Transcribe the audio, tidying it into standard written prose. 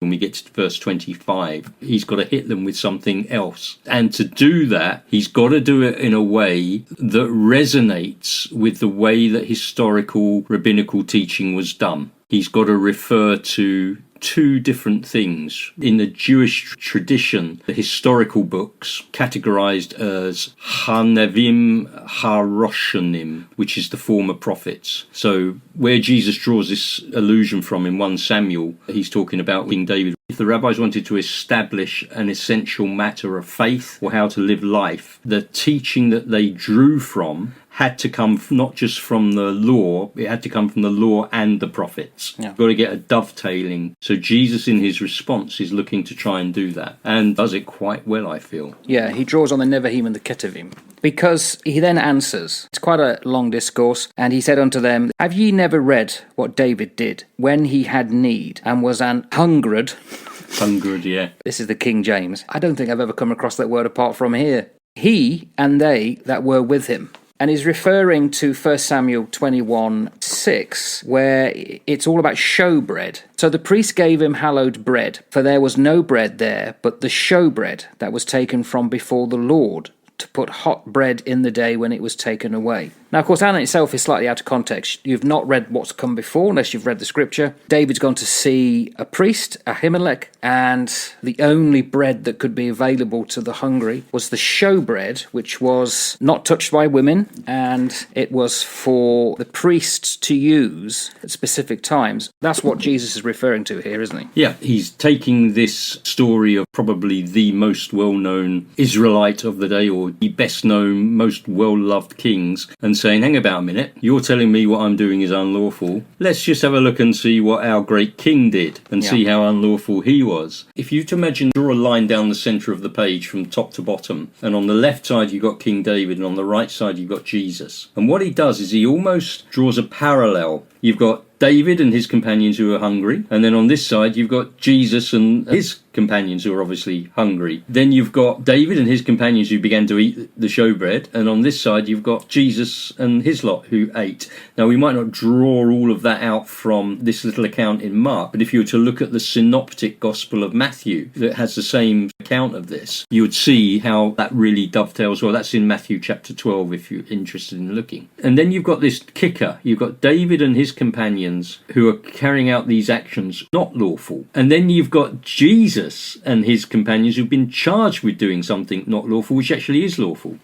When we get to verse 25, he's got to hit them with something else. And to do that, he's got to do it in a way that resonates with the way that historical rabbinical teaching was done. He's got to refer to two different things. In the Jewish tradition, the historical books categorized as Hanevim Haroshanim, which is the former prophets. So where Jesus draws this allusion from in 1 Samuel, he's talking about King David. If the rabbis wanted to establish an essential matter of faith or how to live life, the teaching that they drew from had to come not just from the law, it had to come from the law and the prophets. Yeah. You've got to get a dovetailing. So Jesus in his response is looking to try and do that, and does it quite well, I feel. Yeah, he draws on the Nevi'im and the Ketuvim, because he then answers. It's quite a long discourse, and he said unto them, Have ye never read what David did when he had need and was an hungered? Hungered, yeah. This is the King James. I don't think I've ever come across that word apart from here. He and they that were with him. And he's referring to 1 Samuel 21:6, where it's all about showbread. So the priest gave him hallowed bread, for there was no bread there, but the showbread that was taken from before the Lord, to put hot bread in the day when it was taken away. Now, of course, that in itself is slightly out of context. You've not read what's come before, unless you've read the scripture. David's gone to see a priest, Ahimelech, and the only bread that could be available to the hungry was the showbread, which was not touched by women, and it was for the priests to use at specific times. That's what Jesus is referring to here, isn't he? Yeah, he's taking this story of probably the most well-known Israelite of the day, or the best-known, most well-loved kings, and saying, hang about a minute, you're telling me what I'm doing is unlawful. Let's just have a look and see what our great king did, and see how unlawful he was. If you to imagine, draw a line down the centre of the page from top to bottom, and on the left side you've got King David, and on the right side you've got Jesus. And what he does is he almost draws a parallel. You've got David and his companions who are hungry, and then on this side you've got Jesus and his companions who are obviously hungry. Then you've got David and his companions who began to eat the showbread, and on this side you've got Jesus and his lot who ate. Now, we might not draw all of that out from this little account in Mark, but if you were to look at the synoptic gospel of Matthew that has the same account of this, you would see how that really dovetails well. That's in Matthew chapter 12 if you're interested in looking. And then you've got this kicker. You've got David and his companions who are carrying out these actions not lawful. And then you've got Jesus and his companions who've been charged with doing something not lawful, which actually is lawful.